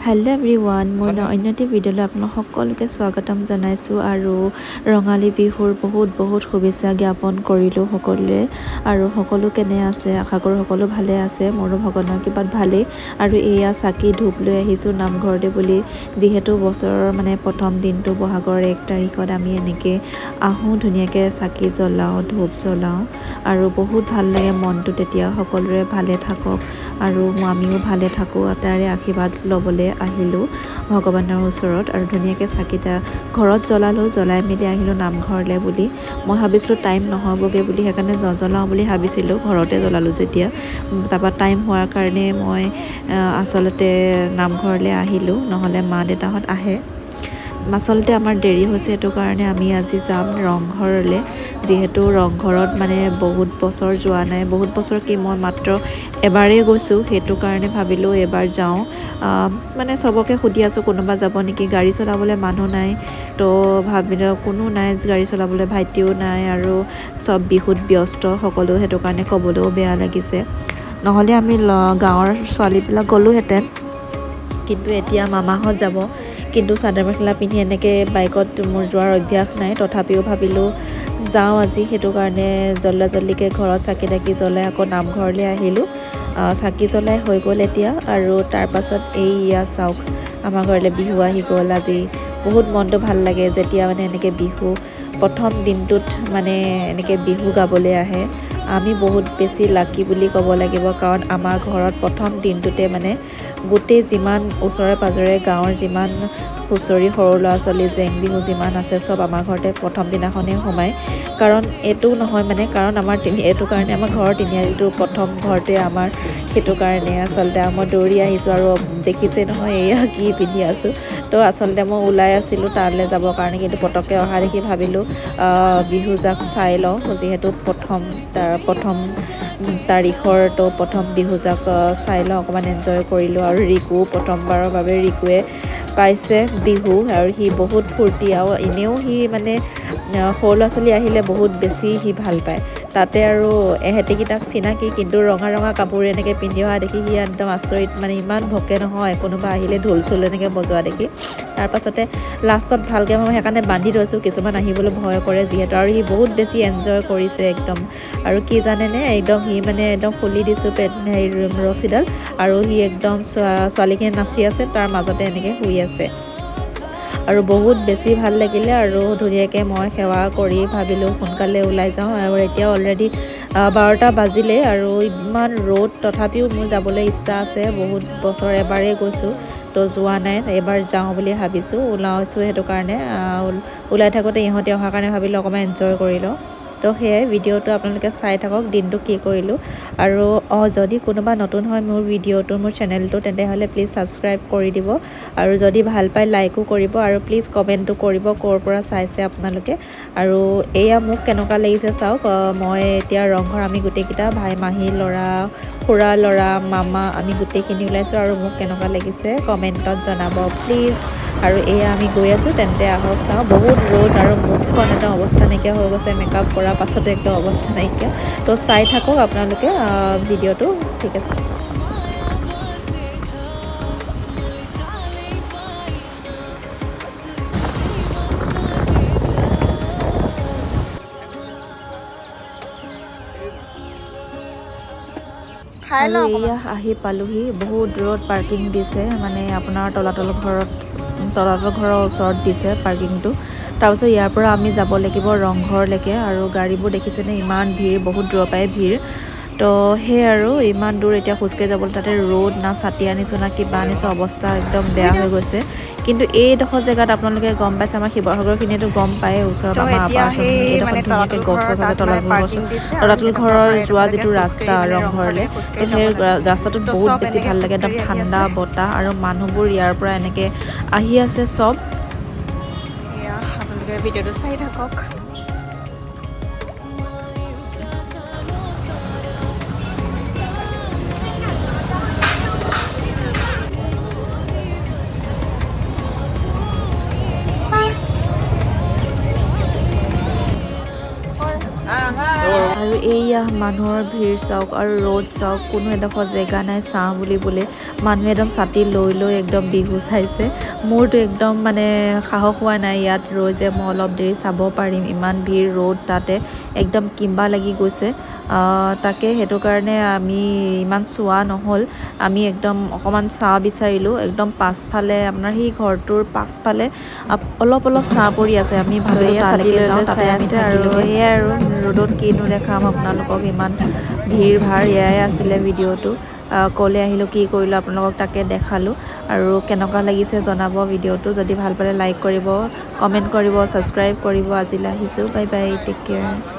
Hello' everyone, মই অন্য এটি ভিডিঅ'লৈ আপোনাক সকলোকে স্বাগতম জনাইছোঁ আৰু ৰঙালী বিহুৰ বহুত শুভেচ্ছা জ্ঞাপন কৰিলোঁ সকলোৰে। আৰু সকলো কেনে আছে, আশা কৰোঁ সকলো ভালে আছে। মোৰো ভগৱানৰ কৃপাত ভালেই। আৰু এয়া চাকি ধূপ লৈ আহিছোঁ নামঘৰতে বুলি, যিহেতু বছৰৰ প্ৰথম দিনটো বহাগৰ 1 তাৰিখত আমি এনেকৈ আহোঁ, ধুনীয়াকৈ চাকি জ্বলাওঁ, ধূপ জ্বলাওঁ আৰু বহুত ভাল লাগে মনটো তেতিয়া। সকলোৰে ভালে থাকক আৰু আমিও ভালে থাকোঁ, তাৰে আশীৰ্বাদ ল'বলৈ আহিলোঁ ভগৱানৰ ওচৰত। আৰু ধুনীয়াকৈ চাকিটা ঘৰত জ্বলালোঁ, জ্বলাই মেলি আহিলোঁ নামঘৰলৈ বুলি। মই ভাবিছিলোঁ টাইম নহ'বগৈ বুলি, সেইকাৰণে জ্বলাওঁ বুলি ভাবিছিলোঁ, ঘৰতে জ্বলালোঁ যেতিয়া। তাৰপৰা টাইম হোৱাৰ কাৰণে মই আচলতে নামঘৰলৈ আহিলোঁ, নহ'লে মা দেউতাহঁত আহে। আচলতে আমাৰ দেৰি হৈছে, সেইটো কাৰণে আমি আজি যাম ৰংঘৰলৈ। যিহেতু ৰংঘৰত বহুত বছৰ যোৱা নাই, বহুত বছৰ কি মই মাত্ৰ এবাৰেই গৈছোঁ, সেইটো কাৰণে ভাবিলোঁ এবাৰ যাওঁ। চবকে সুধি আছোঁ কোনোবা যাব নেকি, গাড়ী চলাবলৈ মানুহ নাই, তো ভাবিলোঁ কোনো নাই গাড়ী চলাবলৈ, ভাইটিও নাই আৰু চব বিহুত ব্যস্ত সকলো, সেইটো কাৰণে ক'বলৈও বেয়া লাগিছে। নহ'লে আমি গাঁৱৰ ছোৱালীবিলাক গ'লোহেঁতেন, কিন্তু এতিয়া মামাহঁত যাব। কিন্তু চাদৰ মেখেলা পিন্ধি এনেকৈ বাইকত মোৰ যোৱাৰ অভ্যাস নাই, তথাপিও ভাবিলোঁ যাওঁ আজি। সেইটো কাৰণে জল্দিকৈ ঘৰত চাকি তাকি জ্বলাই আকৌ নামঘৰলৈ আহিলোঁ। চাকি জ্বলাই হৈ গ'ল এতিয়া। আৰু তাৰপাছত এইয়া চাওক, আমাৰ ঘৰলৈ বিহু আহি গ'ল আজি। বহুত মনটো ভাল লাগে যেতিয়া এনেকৈ বিহু প্ৰথম দিনটোত এনেকৈ বিহু গাবলৈ আহে। আমি বহুত বেছি লাকি বুলি ক'ব লাগিব, কাৰণ আমাৰ ঘৰত প্ৰথম দিনটোতে গোটেই যিমান ওচৰে পাঁজৰে গাঁৱৰ যিমান হুঁচৰি সৰু ল'ৰা ছোৱালী জেং বিহু যিমান আছে, চব আমাৰ ঘৰতে প্ৰথম দিনাখনেই সোমায়। কাৰণ এইটো নহয় কাৰণ আমাৰ এইটো কাৰণে আমাৰ ঘৰৰ তিনিআলিটো প্ৰথম ঘৰটোৱে আমাৰ, সেইটো কাৰণে আচলতে মই দৌৰি আহিছোঁ। আৰু দেখিছে নহয় এয়া কি পিন্ধি আছোঁ, তো আচলতে মই ওলাই আছিলোঁ তালৈ যাবৰ কাৰণে, কিন্তু পটককৈ অহা দেখি ভাবিলোঁ বিহুজাক চাই লওঁ, যিহেতু প্ৰথম তাৰিখৰ তো প্ৰথম বিহুজাক চাই লওঁ, অকণমান এনজয় কৰিলোঁ। আৰু ৰিকু প্ৰথমবাৰৰ বাবে ৰিকুৱে পাইছে বিহু, আৰু সি বহুত ফূৰ্তি, আৰু এনেও সি সৰু ল'ৰা ছোৱালী আহিলে বহুত বেছি সি ভাল পায়। তাতে আৰু এহেঁতিকেইটাক চিনাকি, কিন্তু ৰঙা কাপোৰ এনেকৈ পিন্ধি অহা দেখি সি একদম আচৰিত, ইমান ভকে নহয় কোনোবা আহিলে ঢোল চোল এনেকৈ বজোৱা দেখি। তাৰপাছতে লাষ্টত ভালকৈ মই সেইকাৰণে বান্ধি থৈছোঁ, কিছুমান আহিবলৈ ভয় কৰে যিহেতু। আৰু সি বহুত বেছি এনজয় কৰিছে একদম। আৰু কি জানেনে, একদম সি একদম খুলি দিছোঁ ৰছীডাল, আৰু সি একদম ছোৱালীখিনি নাচি আছে, তাৰ মাজতে এনেকৈ শুই আছে। আৰু বহুত বেছি ভাল লাগিলে। আৰু ধুনীয়াকৈ মই সেৱা কৰি ভাবিলোঁ সোনকালে ওলাই যাওঁ। আৰু এতিয়া অলৰেডি 12টা বাজিলে, আৰু ইমান ৰ'দ, তথাপিও মোৰ যাবলৈ ইচ্ছা আছে। বহুত বছৰ এবাৰেই গৈছোঁ, তো যোৱা নাই, এবাৰ যাওঁ বুলি ভাবিছোঁ, ওলাইছোঁ। সেইটো কাৰণে ওলাই থাকোঁতে ইহঁতে অহাৰ কাৰণে ভাবিলোঁ অকণমান এনজয় কৰি লওঁ। তো সেয়াই ভিডিঅ'টো আপোনালোকে চাই থাকক, দিনটো কি কৰিলোঁ। আৰু যদি কোনোবা নতুন হয় মোৰ চেনেলটো, তেন্তেহ'লে প্লিজ ছাবস্ক্ৰাইব কৰি দিব। আৰু যদি ভাল পায় লাইকো কৰিব, আৰু প্লিজ কমেণ্টটো কৰিব ক'ৰ পৰা চাইছে আপোনালোকে। আৰু এয়া মোক কেনেকুৱা লাগিছে চাওক, মই এতিয়া ৰংঘৰ আমি গোটেইকেইটা মাহী ল'ৰা, খুৰা ল'ৰা, মামা, আমি গোটেইখিনি ওলাইছোঁ। আৰু মোক কেনেকুৱা লাগিছে কমেণ্টত জনাব প্লিজ। আৰু এয়া আমি গৈ আছোঁ, তেন্তে আহক চাওঁ। বহুত ৰ'দ, আৰু মুখখন একদম অৱস্থা নাইকিয়া হৈ গৈছে, মেকআপ কৰাৰ পাছতো একদম অৱস্থা নাইকিয়া। তো চাই থাকক আপোনালোকে ভিডিঅ'টো, ঠিক আছে। আৰু এয়া আহি পালোহি, বহুত দূৰত পাৰ্কিং দিছে, আপোনাৰ তলাতল ঘৰৰ ওচৰত দিছে পাৰ্কিংটো। তাৰপিছত ইয়াৰ পৰা আমি যাব লাগিব ৰংঘৰলৈকে। আৰু গাড়ীবোৰ দেখিছেনে, ইমান ভিৰ, বহুত দূৰৰ পৰাই ভিৰ। তো সেই আৰু ইমান দূৰ এতিয়া খোজকাঢ়ি যাবলৈ, তাতে ৰ'দ, না ছাতি আনিছোঁ না কিবা আনিছোঁ, অৱস্থা একদম বেয়া হৈ গৈছে। কিন্তু এইডোখৰ জেগাত আপোনালোকে গম পাইছে, আমাৰ শিৱসাগৰখিনিতো গম পায়ে, ওচৰত আমাৰ আপাৰ আচাম, এইডোখৰত ধুনীয়াকৈ গছ আছে, তলাতল ঘৰৰ যোৱা যিটো ৰাস্তা ৰংঘৰলৈ, তো সেই ৰাস্তাটোত বহুত বেছি ভাল লাগে, একদম ঠাণ্ডা বতাহ, আৰু মানুহবোৰ ইয়াৰ পৰা এনেকৈ আহি আছে চব। এয়া আপোনালোকে ভিডিঅ'টো চাই থাকক। আৰু এইয়া এয়া মানুহৰ ভিৰ চাওক আৰু ৰ'দ চাওক, কোনো এডোখৰ জেগা নাই ছাঁ বুলিবলৈ। মানুহে একদম ছাতি লৈ লৈ একদম বিহু চাইছে। মোৰতো একদম মানে সাহস হোৱা নাই ইয়াত ৰৈ যে মই অলপ দেৰি চাব পাৰিম, ইমান ভিৰ ৰ'দ তাতে একদম কিম্বা লাগি গৈছে। তাকে সেইটো কাৰণে আমি ইমান চোৱা নহ'ল। আমি একদম অকণমান ছাঁ বিচাৰিলোঁ, একদম পাছফালে আপোনাৰ সেই ঘৰটোৰ পাছফালে অলপ অলপ ছাঁ পৰি আছে। আমি ভাবিলোঁ তালৈকে যাওঁ, তাতে আমি থাকিলোঁগৈ। সেয়াই আৰু ৰ'দত কিনো দেখাম আপোনালোকক, ইমান ভিৰ ভাৰ। এয়াই আছিলে ভিডিঅ'টো। ক'লৈ আহিলোঁ, কি কৰিলোঁ আপোনালোকক তাকে দেখালোঁ। আৰু কেনেকুৱা লাগিছে জনাব ভিডিঅ'টো। যদি ভাল পালে লাইক কৰিব, কমেণ্ট কৰিব, ছাবস্ক্ৰাইব কৰিব। আজিলৈ আহিছোঁ, বাই বাই, টেক কেয়াৰ।